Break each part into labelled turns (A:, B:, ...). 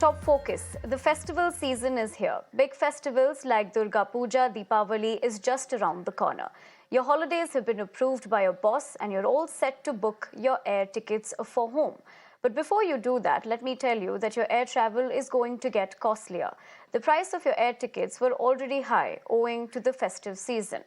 A: Top focus. The festival season is here. Big festivals like Durga Puja, Deepavali is just around the corner. Your holidays have been approved by your boss and you're all set to book your air tickets for home. But before you do that, let me tell you that your air travel is going to get costlier. The price of your air tickets were already high owing to the festive season.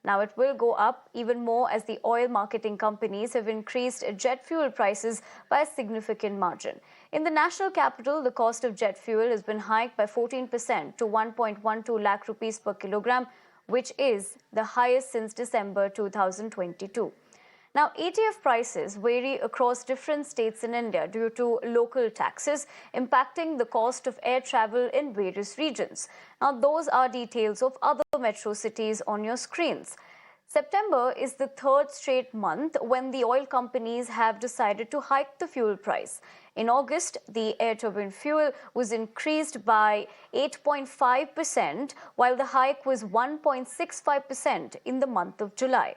A: Now it will go up even more as the oil marketing companies have increased jet fuel prices by a significant margin. In the national capital, the cost of jet fuel has been hiked by 14% to 1.12 lakh rupees per kilogram, which is the highest since December 2022. Now, ATF prices vary across different states in India due to local taxes impacting the cost of air travel in various regions. Now, those are details of other metro cities on your screens. September is the third straight month when the oil companies have decided to hike the fuel price. In August, the air turbine fuel was increased by 8.5%, while the hike was 1.65% in the month of July.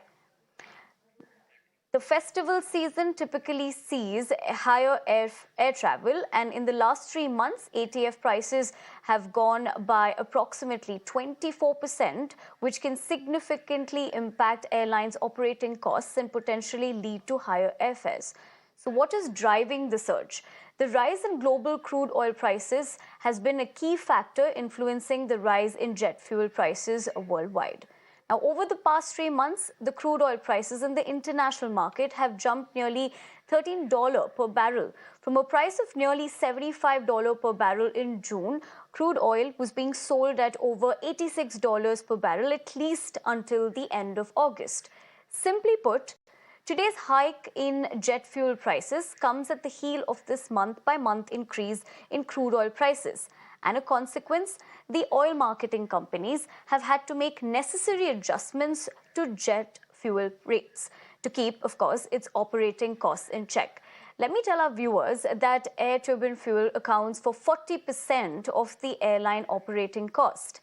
A: The festival season typically sees higher air travel, and in the last 3 months, ATF prices have gone by approximately 24%, which can significantly impact airlines' operating costs and potentially lead to higher airfares. So what is driving the surge? The rise in global crude oil prices has been a key factor influencing the rise in jet fuel prices worldwide. Now, over the past 3 months, the crude oil prices in the international market have jumped nearly $13 per barrel. From a price of nearly $75 per barrel in June, crude oil was being sold at over $86 per barrel, at least until the end of August. Simply put, today's hike in jet fuel prices comes at the heel of this month-by-month increase in crude oil prices. And a consequence, the oil marketing companies have had to make necessary adjustments to jet fuel rates to keep, of course, its operating costs in check. Let me tell our viewers that air turbine fuel accounts for 40% of the airline operating cost.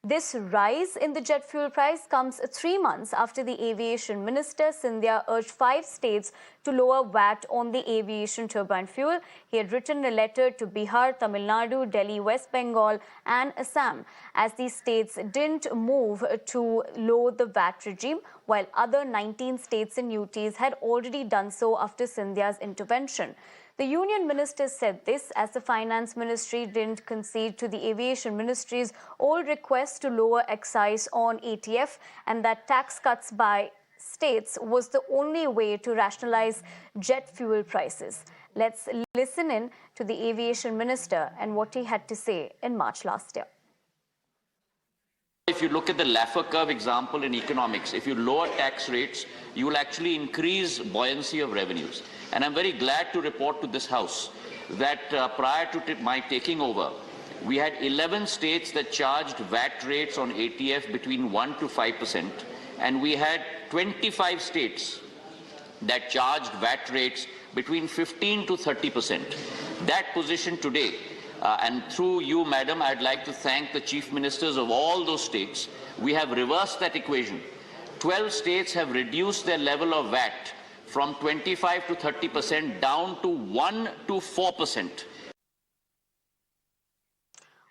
A: This rise in the jet fuel price comes 3 months after the aviation minister, Scindia, urged 5 states to lower VAT on the aviation turbine fuel. He had written a letter to Bihar, Tamil Nadu, Delhi, West Bengal and Assam, as these states didn't move to lower the VAT regime, while other 19 states and UTs had already done so after Scindia's intervention. The union minister said this as the finance ministry didn't concede to the aviation ministry's old request to lower excise on ATF, and that tax cuts by states was the only way to rationalize jet fuel prices. Let's listen in to the aviation minister and what he had to say in March last year.
B: If you look at the Laffer curve example in economics, if you lower tax rates, you will actually increase buoyancy of revenues. And I'm very glad to report to this House that prior to my taking over, we had 11 states that charged VAT rates on ATF between 1 to 5%, and we had 25 states that charged VAT rates between 15 to 30%. That position today, and through you, Madam, I'd like to thank the chief ministers of all those states. We have reversed that equation. 12 states have reduced their level of VAT from 25 to 30% down to 1 to 4%.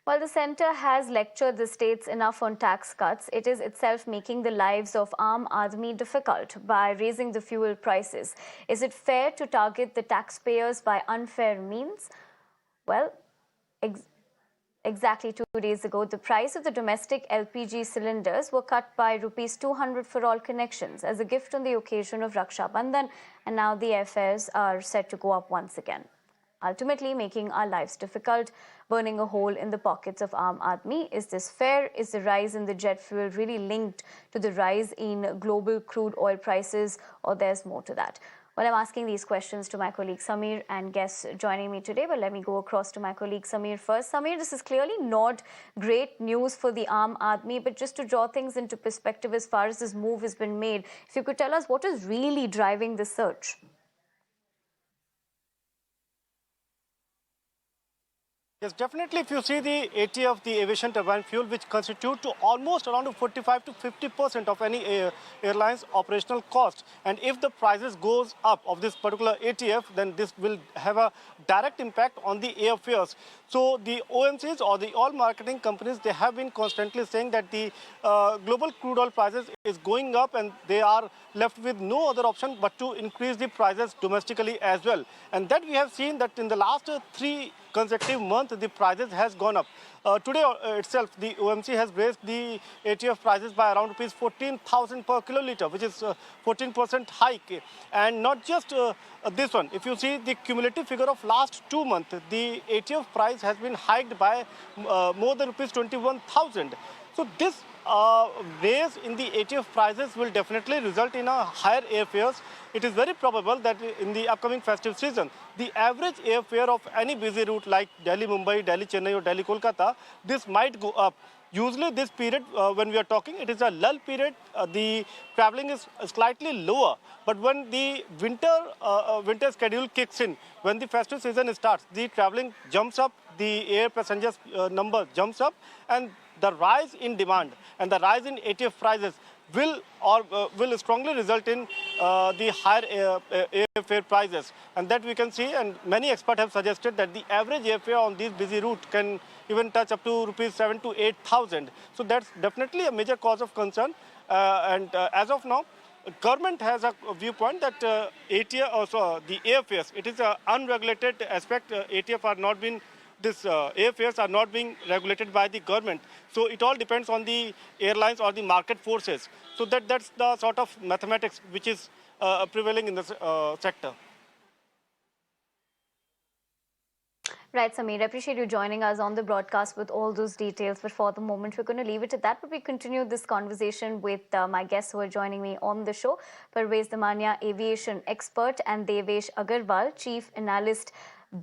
A: While the centre has lectured the states enough on tax cuts, it is itself making the lives of Aam Aadmi difficult by raising the fuel prices. Is it fair to target the taxpayers by unfair means? Well, exactly 2 days ago, the price of the domestic LPG cylinders were cut by rupees 200 for all connections as a gift on the occasion of Raksha Bandhan, and now the airfares are set to go up once again, ultimately making our lives difficult, burning a hole in the pockets of Aam Aadmi. Is this fair? Is the rise in the jet fuel really linked to the rise in global crude oil prices, or there's more to that? Well, I'm asking these questions to my colleague Samir and guests joining me today, but let me go across to my colleague Samir first. Samir, this is clearly not great news for the Aam Aadmi, but just to draw things into perspective as far as this move has been made, if you could tell us what is really driving the surge?
C: Yes, definitely. If you see the ATF, the aviation turbine fuel, which constitute to almost around 45 to 50% of any airline's operational cost, and if the prices goes up of this particular ATF, then this will have a direct impact on the airfares. So the OMCs or the oil marketing companies, they have been constantly saying that the global crude oil prices is going up, and they are left with no other option but to increase the prices domestically as well. And that we have seen that in the last 3 consecutive months, the prices has gone up. Today itself, the OMC has raised the ATF prices by around rupees 14,000 per kiloliter, which is 14% hike. And not just this one. If you see the cumulative figure of last 2 months, the ATF price has been hiked by more than rupees 21,000. So this raise in the ATF prices will definitely result in a higher airfares. It is very probable that in the upcoming festive season, the average airfare of any busy route like Delhi-Mumbai, Delhi-Chennai or Delhi-Kolkata, this might go up. Usually this period, when we are talking, it is a lull period. The traveling is slightly lower. But when the winter schedule kicks in, when the festive season starts, the traveling jumps up, the air passengers number jumps up, and the rise in demand and the rise in ATF prices will strongly result in the higher airfare prices. And that we can see, and many experts have suggested that the average airfare on these busy routes can even touch up to rupees 7 to 8,000. So that's definitely a major cause of concern. And as of now, government has a viewpoint that ATF, also the airfares, it is an unregulated aspect. ATF are not being These airfares are not being regulated by the government. So it all depends on the airlines or the market forces. So that's the sort of mathematics which is prevailing in this sector.
A: Right, Sameer. I appreciate you joining us on the broadcast with all those details. But for the moment, we're going to leave it at that. But we continue this conversation with my guests who are joining me on the show. Parvez Damania, aviation expert, and Devesh Agarwal, chief analyst,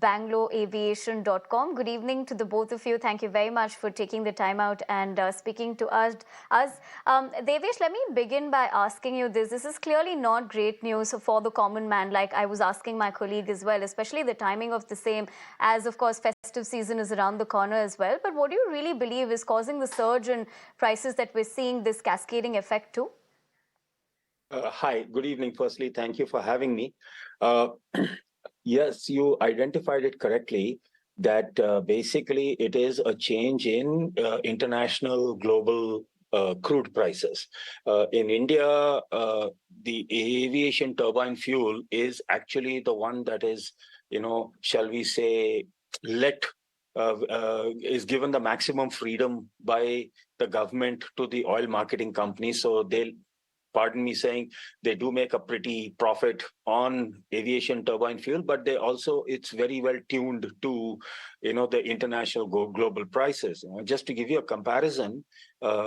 A: BangaluruAviation.com. Good evening to the both of you. Thank you very much for taking the time out and speaking to us. Devesh, let me begin by asking you this. This is clearly not great news for the common man, like I was asking my colleague as well, especially the timing of the same, as of course festive season is around the corner as well. But what do you really believe is causing the surge in prices that we're seeing, this cascading effect too?
D: Hi, good evening. Firstly, thank you for having me. Uh, Yes, you identified it correctly that basically it is a change in international global crude prices. In India, the aviation turbine fuel is actually the one that is, shall we say, is given the maximum freedom by the government to the oil marketing companies. So they'll, pardon me saying, they do make a pretty profit on aviation turbine fuel, but they also, it's very well tuned to, the international global prices. Just to give you a comparison,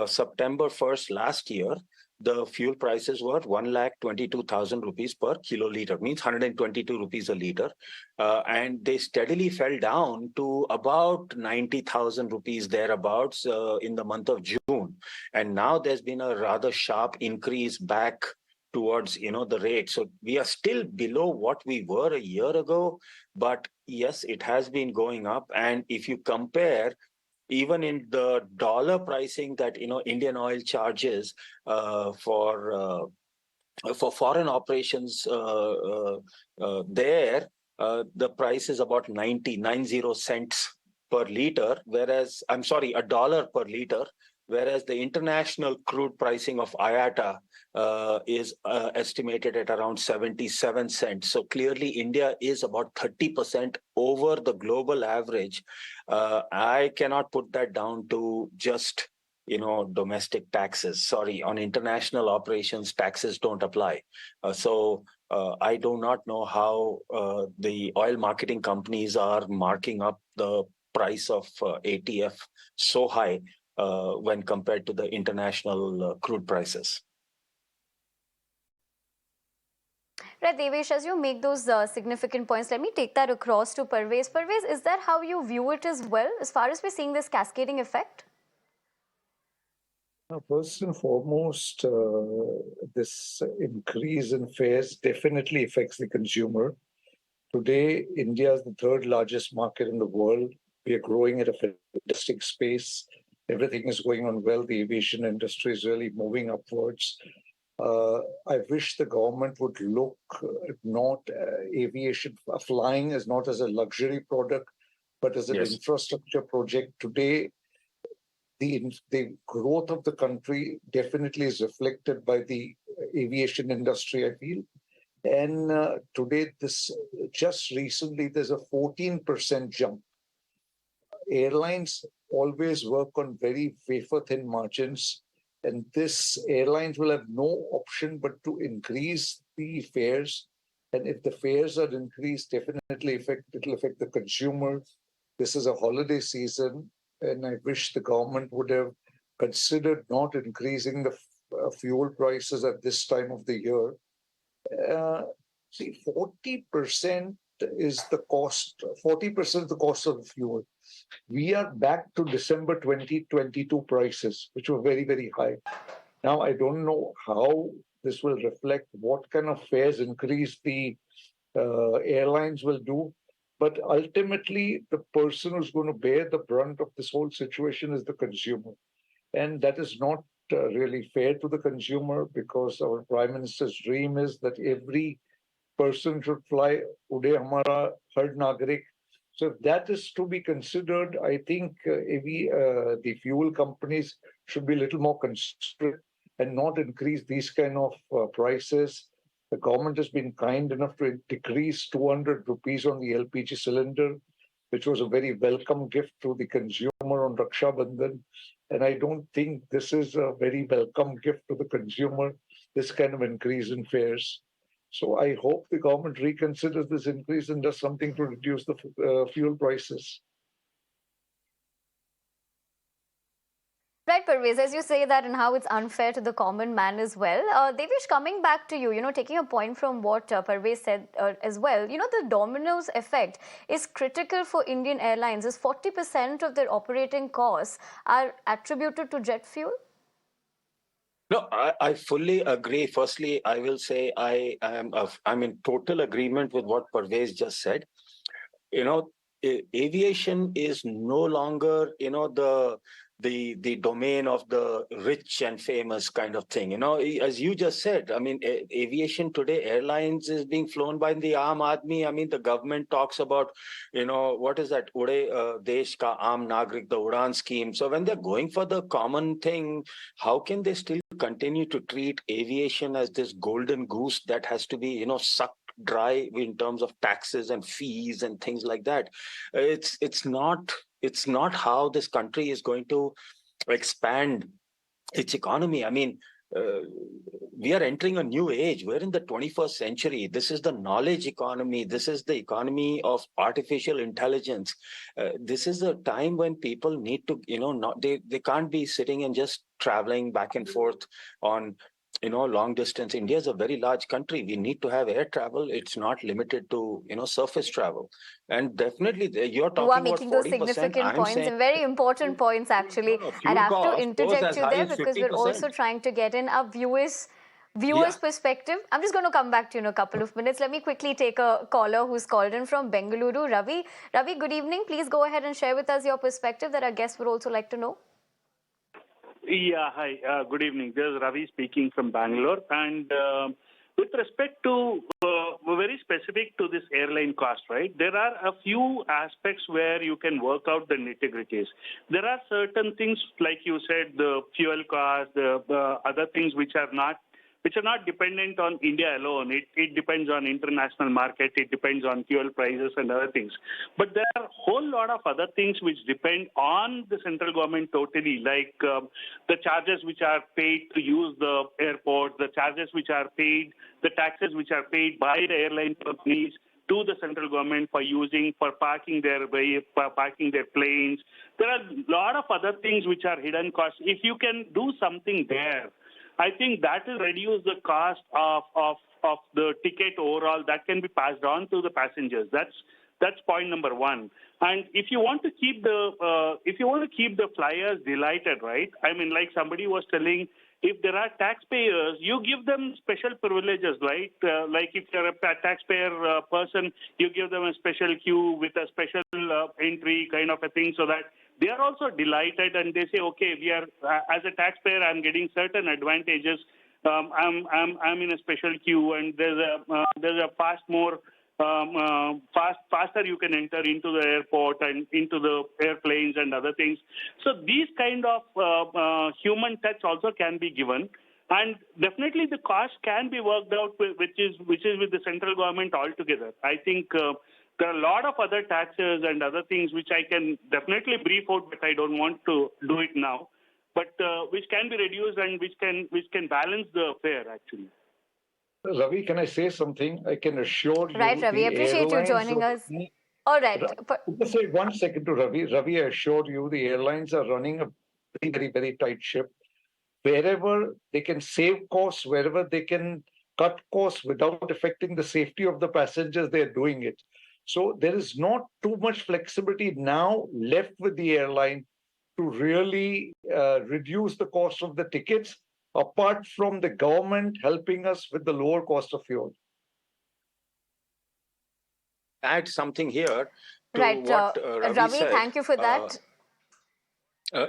D: September 1st last year, the fuel prices were 1,22,000 rupees per kiloliter, means 122 rupees a liter. And they steadily fell down to about 90,000 rupees thereabouts in the month of June. And now there's been a rather sharp increase back towards, the rate. So we are still below what we were a year ago, but yes, it has been going up. And if you compare even in the dollar pricing that Indian Oil charges for foreign operations, there the price is about 90 cents per liter, whereas I'm sorry, $1 per liter, whereas the international crude pricing of IATA is estimated at around 77 cents. So clearly India is about 30% over the global average. I cannot put that down to just domestic taxes. Sorry, on international operations, taxes don't apply. So I do not know how the oil marketing companies are marking up the price of ATF so high when compared to the international crude prices.
A: Right, Devesh, as you make those significant points, let me take that across to Parvez. Parvez, is that how you view it as well, as far as we're seeing this cascading effect?
E: First and foremost, this increase in fares definitely affects the consumer. Today, India is the third largest market in the world. We are growing at a fantastic pace. Everything is going on well. The aviation industry is really moving upwards. I wish the government would look not aviation flying as not as a luxury product, but as an infrastructure project. Today, the growth of the country definitely is reflected by the aviation industry, I feel. And today, just recently, there's a 14% jump. Airlines always work on very wafer-thin margins, and this airlines will have no option but to increase the fares. And if the fares are increased, definitely it'll affect the consumer. This is a holiday season, and I wish the government would have considered not increasing the fuel prices at this time of the year. See, 40% is the cost, 40% of the cost of the fuel. We are back to December 2022 prices, which were very, very high. Now, I don't know how this will reflect what kind of fares increase the airlines will do. But ultimately, the person who's going to bear the brunt of this whole situation is the consumer. And that is not really fair to the consumer, because our Prime Minister's dream is that every person should fly Ude Hamara Har Nagarik. So if that is to be considered, I think the fuel companies should be a little more considerate and not increase these kind of prices. The government has been kind enough to decrease 200 rupees on the LPG cylinder, which was a very welcome gift to the consumer on Raksha Bandhan. And I don't think this is a very welcome gift to the consumer, this kind of increase in fares. So I hope the government reconsiders this increase and does something to reduce the fuel prices.
A: Right, Parvez, as you say that and how it's unfair to the common man as well. Devesh, coming back to you, taking a point from what Parvez said as well, the dominoes effect is critical for Indian Airlines, as 40% of their operating costs are attributed to jet fuel.
D: No, I fully agree. Firstly, I will say I'm in total agreement with what Parvez just said. Aviation is no longer, the domain of the rich and famous kind of thing. As you just said, I mean, aviation today, airlines is being flown by the Aam Aadmi. I mean, the government talks about, what is that? Ude Desh Ka Aam Nagrik, the Udan scheme. So when they're going for the common thing, how can they still continue to treat aviation as this golden goose that has to be, sucked dry in terms of taxes and fees and things like that? It's not how this country is going to expand its economy. I mean, we are entering a new age. We're in the 21st century. This is the knowledge economy. This is the economy of artificial intelligence. This is a time when people need to, they can't be sitting and just traveling back and forth on long distance. India is a very large country. We need to have air travel. It's not limited to, surface travel. And definitely, you're talking about 40%.
A: You are making those significant points and very important points, actually. I'd have to interject you there because we're also trying to get in our viewers' perspective. I'm just going to come back to you in a couple of minutes. Let me quickly take a caller who's called in from Bengaluru, Ravi. Ravi, good evening. Please go ahead and share with us your perspective that our guests would also like to know.
F: Yeah, hi. Good evening. This is Ravi speaking from Bangalore. And with respect to, very specific to this airline cost, right, there are a few aspects where you can work out the nitty-gritties. There are certain things, like you said, the fuel cost, the other things which are not dependent on India alone. It depends on international market. It depends on fuel prices and other things. But there are a whole lot of other things which depend on the central government totally, like the charges which are paid to use the airport, the charges which are paid, the taxes which are paid by the airline companies to the central government for parking their planes. There are a lot of other things which are hidden costs. If you can do something there, I think that will reduce the cost of the ticket overall. That can be passed on to the passengers. That's point number one. And if you want to keep the flyers delighted, right? I mean, like somebody was telling, if there are taxpayers, you give them special privileges, right? Like if you're a taxpayer person, you give them a special queue with a special entry kind of a thing, so that they are also delighted and they say, okay, we are as a taxpayer, I'm getting certain advantages. I'm in a special queue, and there's a faster you can enter into the airport and into the airplanes and other things. So these kind of human touch also can be given, and definitely the cost can be worked out, which is with the central government altogether. I think there are a lot of other taxes and other things which I can definitely brief out, but I don't want to do it now. But which can be reduced and which can balance the fare actually.
E: Ravi, can I say something? I can assure you
A: Right, Ravi.
E: the
A: Appreciate you
E: airlines
A: joining
E: are
A: us. All right.
E: just say 1 second to Ravi. Ravi, I assure you the airlines are running a very, very, very tight ship. Wherever they can save costs, wherever they can cut costs without affecting the safety of the passengers, they're doing it. So there is not too much flexibility now left with the airline to really reduce the cost of the tickets, apart from the government helping us with the lower cost of fuel.
D: Add something here to
A: Right.
D: what Ravi
A: Ravi,
D: said.
A: thank you for that.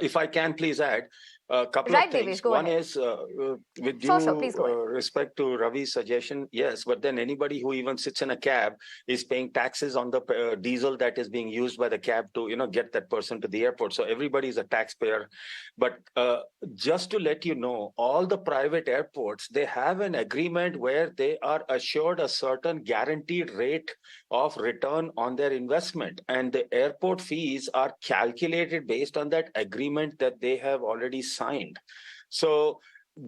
D: If I can please add a couple
A: Right,
D: of things.
A: Devesh, go
D: One
A: ahead.
D: is with
A: Sure,
D: due
A: please go ahead.
D: respect to Ravi's suggestion, yes, but then anybody who even sits in a cab is paying taxes on the diesel that is being used by the cab to get that person to the airport. So everybody is a taxpayer. But just to let you know, all the private airports, they have an agreement where they are assured a certain guaranteed rate of return on their investment, and the airport fees are calculated based on that agreement that they have already signed. So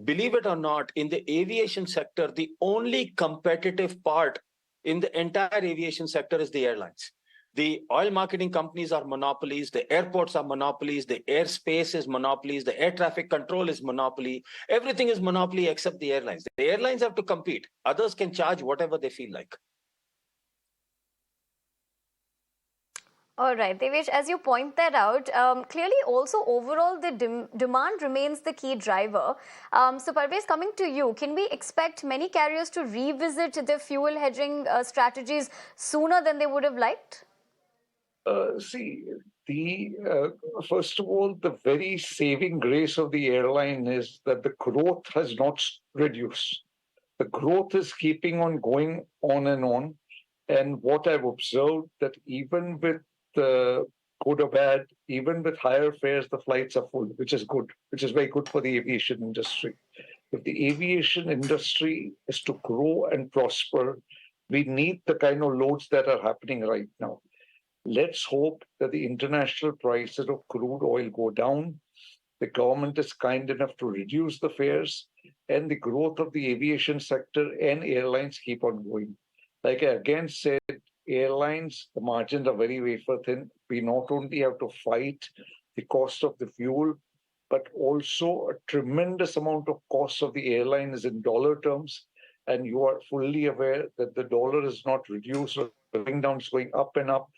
D: believe it or not, in the aviation sector, the only competitive part in the entire aviation sector is the airlines. The oil marketing companies are monopolies, the airports are monopolies, the airspace is monopolies, the air traffic control is monopoly. Everything is monopoly except the airlines. The airlines have to compete. Others can charge whatever they feel like.
A: All right, Devesh, as you point that out, clearly also overall the demand remains the key driver. So Parvez, coming to you, can we expect many carriers to revisit their fuel hedging strategies sooner than they would have liked?
E: See, first of all, the very saving grace of the airline is that the growth has not reduced. The growth is keeping on going on and on. And what I've observed that even with good or bad, even with higher fares, the flights are full, which is good, which is very good for the aviation industry. If the aviation industry is to grow and prosper, we need the kind of loads that are happening right now. Let's hope that the international prices of crude oil go down. The government is kind enough to reduce the fares, and the growth of the aviation sector and airlines keep on going. Like I again said, airlines, the margins are very wafer thin. We not only have to fight the cost of the fuel, but also a tremendous amount of cost of the airline is in dollar terms. And you are fully aware that the dollar is not reduced or going down, it's going up and up.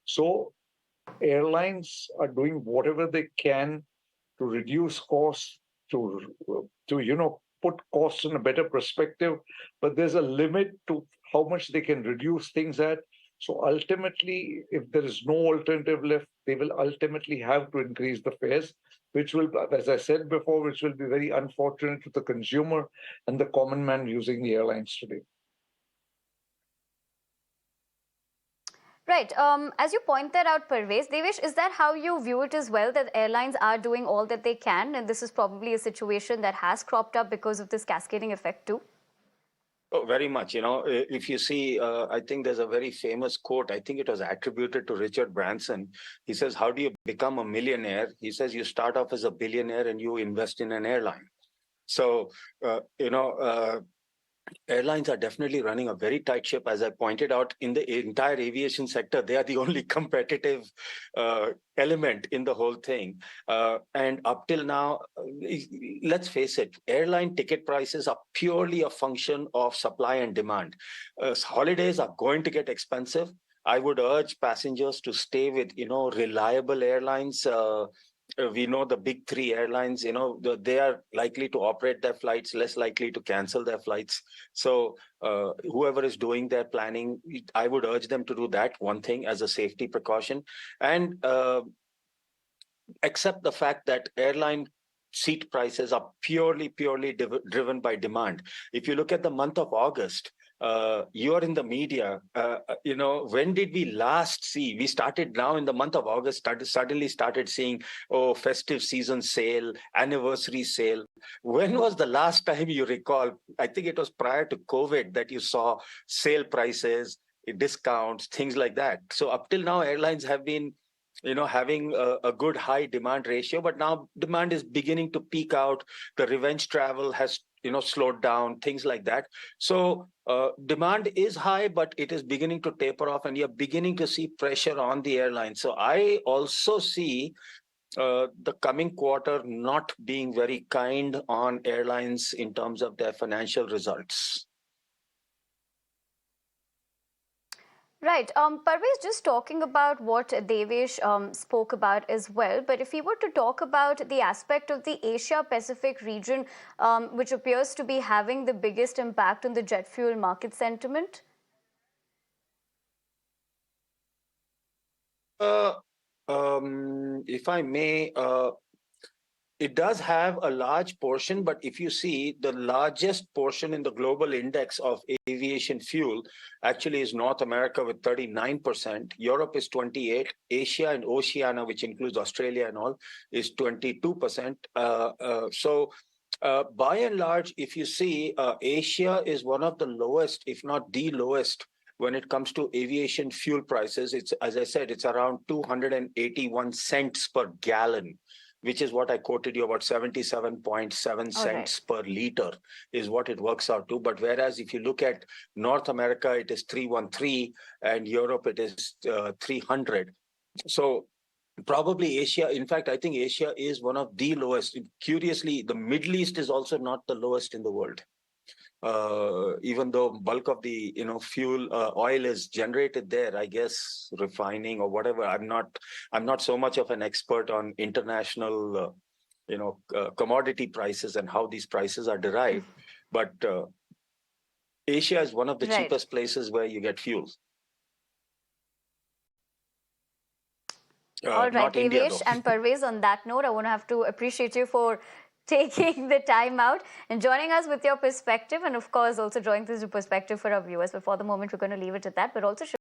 E: So airlines are doing whatever they can to reduce costs, to put costs in a better perspective, but there's a limit to how much they can reduce things at. So ultimately, if there is no alternative left, they will ultimately have to increase the fares, which will, as I said before, which will be very unfortunate to the consumer and the common man using the airlines today.
A: Right. As you pointed out, Parvez, Devesh, is that how you view it as well, that airlines are doing all that they can, and this is probably a situation that has cropped up because of this cascading effect too?
D: Oh, very much. If you see, I think there's a very famous quote. I think it was attributed to Richard Branson. He says, how do you become a millionaire? He says, you start off as a billionaire and you invest in an airline. So, airlines are definitely running a very tight ship. As I pointed out, in the entire aviation sector, they are the only competitive element in the whole thing. And up till now, let's face it, airline ticket prices are purely a function of supply and demand. Holidays are going to get expensive. I would urge passengers to stay with, reliable airlines. we know the big three airlines, they are likely to operate their flights, less likely to cancel their flights. So whoever is doing their planning, I would urge them to do that one thing as a safety precaution. And accept the fact that airline seat prices are purely driven by demand. If you look at the month of August, you are in the media. When did we last see? We started now in the month of August, suddenly started seeing, oh, festive season sale, anniversary sale. When was the last time you recall? I think it was prior to COVID that you saw sale prices, discounts, things like that. So up till now, airlines have been having a good high demand ratio, but now demand is beginning to peak out. The revenge travel has slowed down, things like that. So demand is high, but it is beginning to taper off, and you're beginning to see pressure on the airline. So I also see the coming quarter not being very kind on airlines in terms of their financial results.
A: Right. Parvez, just talking about what Devesh spoke about as well, but if we were to talk about the aspect of the Asia-Pacific region, which appears to be having the biggest impact on the jet fuel market sentiment?
D: If I may, it does have a large portion, but if you see, the largest portion in the global index of aviation fuel actually is North America with 39%, Europe is 28%, Asia and Oceania, which includes Australia and all, is 22%. By and large, if you see, Asia is one of the lowest, if not the lowest, when it comes to aviation fuel prices. It's, as I said, it's around 281 cents per gallon, which is what I quoted you about, 77.7 cents per liter is what it works out to. But whereas if you look at North America, it is 313, and Europe, it is 300. So probably Asia, in fact, I think Asia is one of the lowest. Curiously, the Middle East is also not the lowest in the world. Even though bulk of the fuel oil is generated there, I guess refining or whatever. I'm not so much of an expert on international commodity prices and how these prices are derived, but Asia is one of the cheapest places where you get fuel.
A: All right,
D: not India,
A: Devesh
D: though.
A: and Parvez, on that note, I want to have to appreciate you for taking the time out and joining us with your perspective, and of course also drawing this perspective for our viewers. But for the moment, we're going to leave it at that, but also